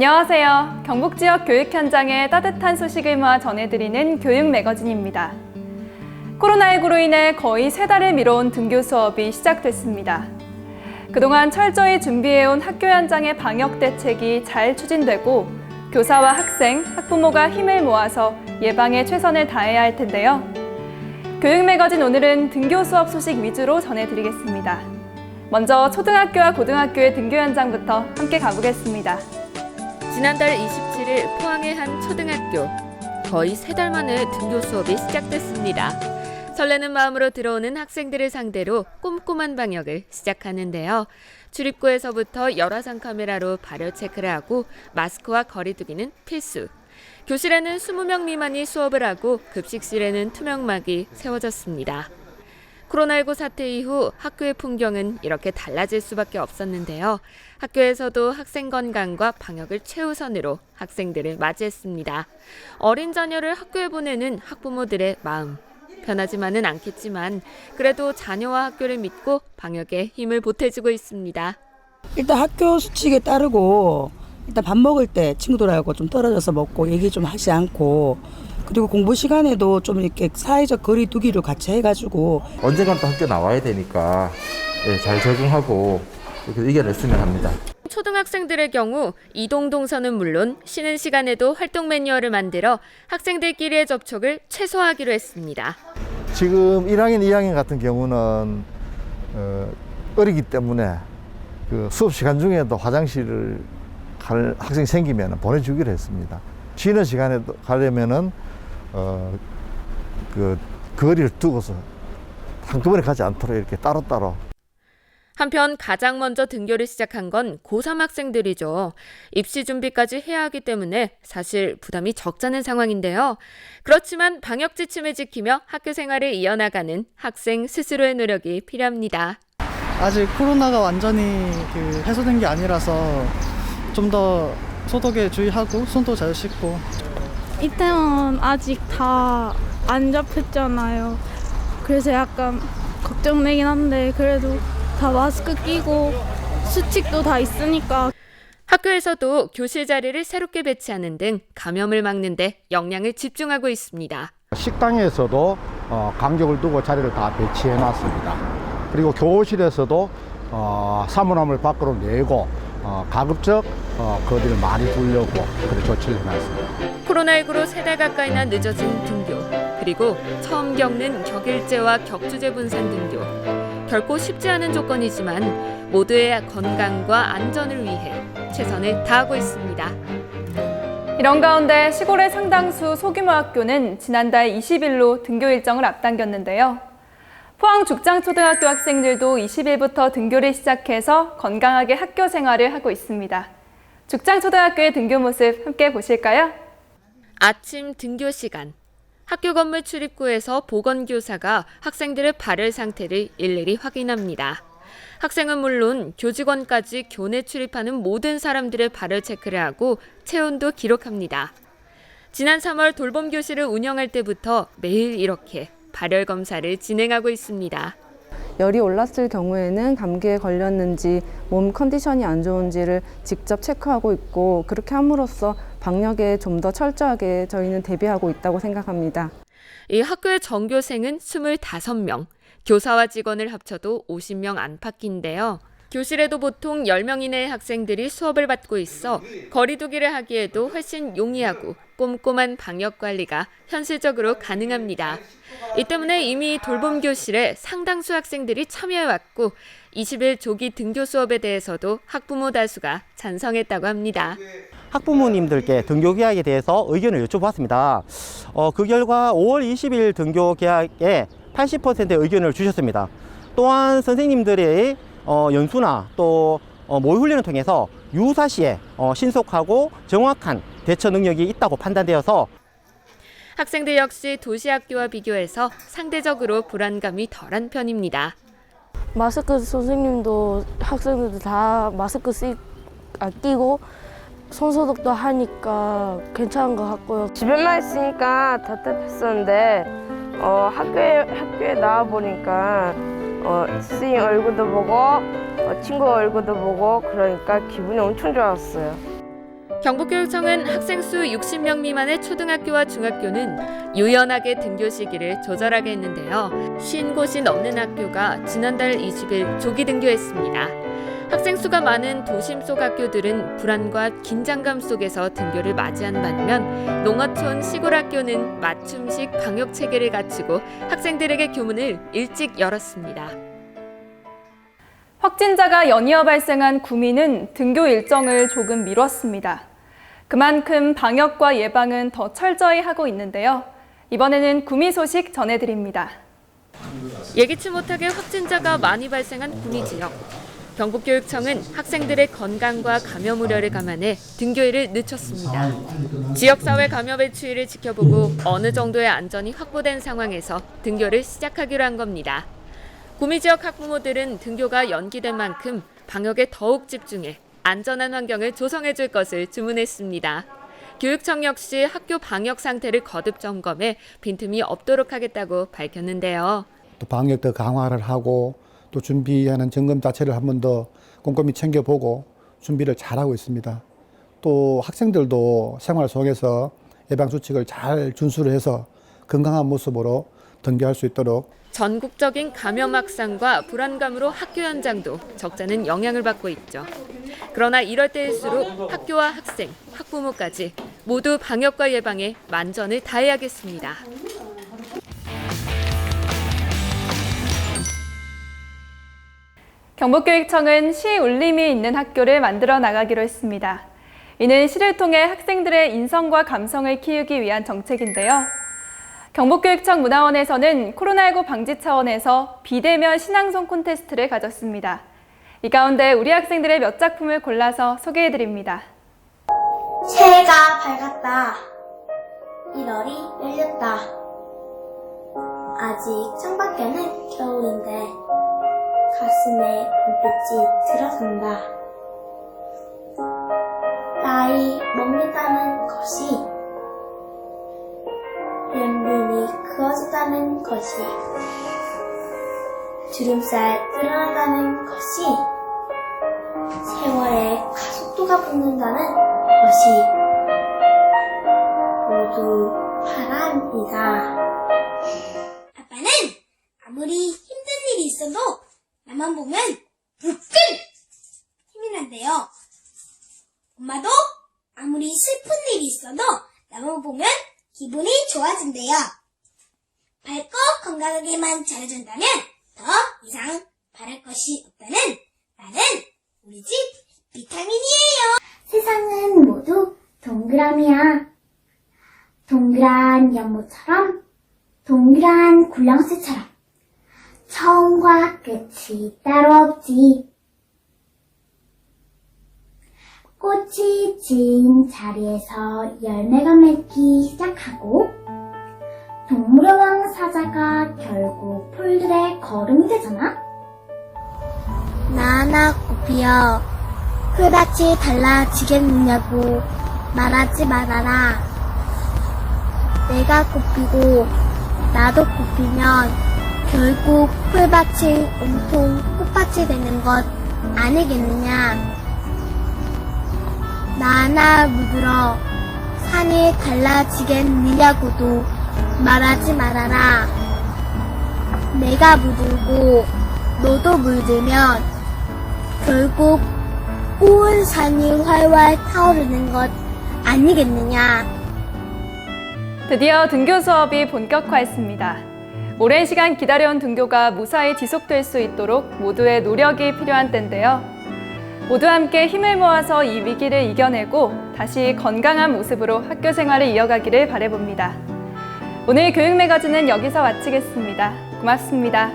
안녕하세요. 경북 지역 교육 현장의 따뜻한 소식을 모아 전해드리는 교육 매거진입니다. 코로나19로 인해 거의 3달을 미뤄온 등교 수업이 시작됐습니다. 그동안 철저히 준비해온 학교 현장의 방역 대책이 잘 추진되고 교사와 학생, 학부모가 힘을 모아서 예방에 최선을 다해야 할 텐데요. 교육 매거진 오늘은 등교 수업 소식 위주로 전해드리겠습니다. 먼저 초등학교와 고등학교의 등교 현장부터 함께 가보겠습니다. 지난달 27일 포항의 한 초등학교. 거의 3달 만에 등교 수업이 시작됐습니다. 설레는 마음으로 들어오는 학생들을 상대로 꼼꼼한 방역을 시작하는데요. 출입구에서부터 열화상 카메라로 발열 체크를 하고 마스크와 거리 두기는 필수. 교실에는 20명 미만이 수업을 하고 급식실에는 투명막이 세워졌습니다. 코로나19 사태 이후 학교의 풍경은 이렇게 달라질 수밖에 없었는데요. 학교에서도 학생 건강과 방역을 최우선으로 학생들을 맞이했습니다. 어린 자녀를 학교에 보내는 학부모들의 마음. 편하지만은 않겠지만 그래도 자녀와 학교를 믿고 방역에 힘을 보태주고 있습니다. 일단 학교 수칙에 따르고 일단 밥 먹을 때 친구들하고 좀 떨어져서 먹고 얘기 좀 하지 않고 그리고 공부 시간에도 좀 이렇게 사회적 거리 두기를 같이 해가지고 언젠간 또 학교 나와야 되니까 잘 적응하고 이렇게 이겨냈으면 합니다. 초등학생들의 경우 이동 동선은 물론 쉬는 시간에도 활동 매뉴얼을 만들어 학생들끼리의 접촉을 최소화하기로 했습니다. 지금 1학년, 2학년 같은 경우는 어리기 때문에 그 수업 시간 중에도 화장실을 갈 학생이 생기면 보내주기로 했습니다. 쉬는 시간에 가려면은 그 거리를 두고서 한꺼번에 가지 않도록 이렇게 따로따로. 한편 가장 먼저 등교를 시작한 건 고3 학생들이죠. 입시 준비까지 해야 하기 때문에 사실 부담이 적잖은 상황인데요. 그렇지만 방역 지침을 지키며 학교 생활을 이어나가는 학생 스스로의 노력이 필요합니다. 아직 코로나가 완전히 해소된 게 아니라서 좀 더 소독에 주의하고 손도 잘 씻고. 이태원 아직 다 안 잡혔잖아요. 그래서 약간 걱정되긴 한데 그래도 다 마스크 끼고 수칙도 다 있으니까. 학교에서도 교실 자리를 새롭게 배치하는 등 감염을 막는 데 역량을 집중하고 있습니다. 식당에서도 간격을 두고 자리를 다 배치해 놨습니다. 그리고 교실에서도 사물함을 밖으로 내고 가급적 거리를 많이 두려고 그렇게 조치를 해놨습니다. 코로나19로 3달 가까이나 늦어진 등교, 그리고 처음 겪는 격일제와 격주제 분산 등교. 결코 쉽지 않은 조건이지만 모두의 건강과 안전을 위해 최선을 다하고 있습니다. 이런 가운데 시골의 상당수 소규모 학교는 지난달 20일로 등교 일정을 앞당겼는데요. 포항 죽장초등학교 학생들도 20일부터 등교를 시작해서 건강하게 학교 생활을 하고 있습니다. 죽장초등학교의 등교 모습 함께 보실까요? 아침 등교 시간. 학교 건물 출입구에서 보건교사가 학생들의 발열 상태를 일일이 확인합니다. 학생은 물론 교직원까지 교내 출입하는 모든 사람들의 발열 체크를 하고 체온도 기록합니다. 지난 3월 돌봄교실을 운영할 때부터 매일 이렇게 발열 검사를 진행하고 있습니다. 열이 올랐을 경우에는 감기에 걸렸는지 몸 컨디션이 안 좋은지를 직접 체크하고 있고 그렇게 함으로써 방역에 좀 더 철저하게 저희는 대비하고 있다고 생각합니다. 이 학교의 전교생은 25명, 교사와 직원을 합쳐도 50명 안팎인데요. 교실에도 보통 10명 이내의 학생들이 수업을 받고 있어 거리 두기를 하기에도 훨씬 용이하고 꼼꼼한 방역 관리가 현실적으로 가능합니다. 이 때문에 이미 돌봄 교실에 상당수 학생들이 참여해왔고 20일 조기 등교 수업에 대해서도 학부모 다수가 찬성했다고 합니다. 학부모님들께 등교 계약에 대해서 의견을 여쭤봤습니다. 그 결과 5월 20일 등교 계약에 80%의 의견을 주셨습니다. 또한 선생님들의 연수나 또 모의 훈련을 통해서 유사시에 신속하고 정확한 대처 능력이 있다고 판단되어서 학생들 역시 도시학교와 비교해서 상대적으로 불안감이 덜한 편입니다. 마스크 선생님도 학생들도 다 마스크 끼고 손소독도 하니까 괜찮은 것 같고요. 집에만 있으니까 답답했었는데 학교에 나와 보니까 선생님 얼굴도 보고 친구 얼굴도 보고 그러니까 기분이 엄청 좋았어요. 경북교육청은 학생 수 60명 미만의 초등학교와 중학교는 유연하게 등교 시기를 조절하게 했는데요. 50곳이 넘는 학교가 지난달 20일 조기 등교했습니다. 학생 수가 많은 도심 속 학교들은 불안과 긴장감 속에서 등교를 맞이한 반면 농어촌 시골 학교는 맞춤식 방역 체계를 갖추고 학생들에게 교문을 일찍 열었습니다. 확진자가 연이어 발생한 구미는 등교 일정을 조금 미뤘습니다. 그만큼 방역과 예방은 더 철저히 하고 있는데요. 이번에는 구미 소식 전해드립니다. 예기치 못하게 확진자가 많이 발생한 구미 지역. 경북교육청은 학생들의 건강과 감염 우려를 감안해 등교일을 늦췄습니다. 지역사회 감염의 추이를 지켜보고 어느 정도의 안전이 확보된 상황에서 등교를 시작하기로 한 겁니다. 구미 지역 학부모들은 등교가 연기된 만큼 방역에 더욱 집중해 안전한 환경을 조성해 줄 것을 주문했습니다. 교육청 역시 학교 방역 상태를 거듭 점검해 빈틈이 없도록 하겠다고 밝혔는데요. 또 방역 더 강화를 하고 또 준비하는 점검 자체를 한 번 더 꼼꼼히 챙겨보고 준비를 잘하고 있습니다. 또 학생들도 생활 속에서 예방수칙을 잘 준수를 해서 건강한 모습으로 등교할 수 있도록 전국적인 감염 확산과 불안감으로 학교 현장도 적잖은 영향을 받고 있죠. 그러나 이럴 때일수록 학교와 학생, 학부모까지 모두 방역과 예방에 만전을 다해야겠습니다. 경북교육청은 시 울림이 있는 학교를 만들어 나가기로 했습니다. 이는 시를 통해 학생들의 인성과 감성을 키우기 위한 정책인데요. 경북교육청 문화원에서는 코로나19 방지 차원에서 비대면 신앙송 콘테스트를 가졌습니다. 이 가운데 우리 학생들의 몇 작품을 골라서 소개해드립니다. 새해가 밝았다. 1월이 열렸다. 아직 창밖에는 겨울인데 가슴에 봄빛이 들어선다. 나이 먹는다는 것이 연륜이 그어진다는 것이 주름살 드러난다는 것이 세월의 가속도가 붙는다는 것이 모두 바람이다. 아빠는 아무리 힘든 일이 있어도 나만 보면 불끈 힘이 난대요. 엄마도 아무리 슬픈 일이 있어도 나만 보면 기분이 좋아진대요. 밝고 건강하게만 자라준다면 더 이상 바랄 것이 없다는 말은 우리 집 비타민이에요. 세상은 모두 동그라미야. 동그란 연못처럼, 동그란 굴렁쇠처럼 처음과 끝이 따로 없지. 꽃이 진 자리에서 열매가 맺기 시작하고 동물의 왕 사자가 결국 풀들에 걸음이 되잖아. 나나 꽃피여 풀밭이 달라지겠느냐고 말하지 말아라. 내가 꽃피고 나도 꽃피면 결국 풀밭이 온통 꽃밭이 되는 것 아니겠느냐. 나나 물들어 산이 달라지겠느냐고도 말하지 말아라. 내가 물들고 너도 물들면 결국 온 산이 활활 타오르는 것 아니겠느냐. 드디어 등교 수업이 본격화했습니다. 오랜 시간 기다려온 등교가 무사히 지속될 수 있도록 모두의 노력이 필요한 때인데요. 모두 함께 힘을 모아서 이 위기를 이겨내고 다시 건강한 모습으로 학교 생활을 이어가기를 바라봅니다. 오늘 교육 매거진은 여기서 마치겠습니다. 고맙습니다.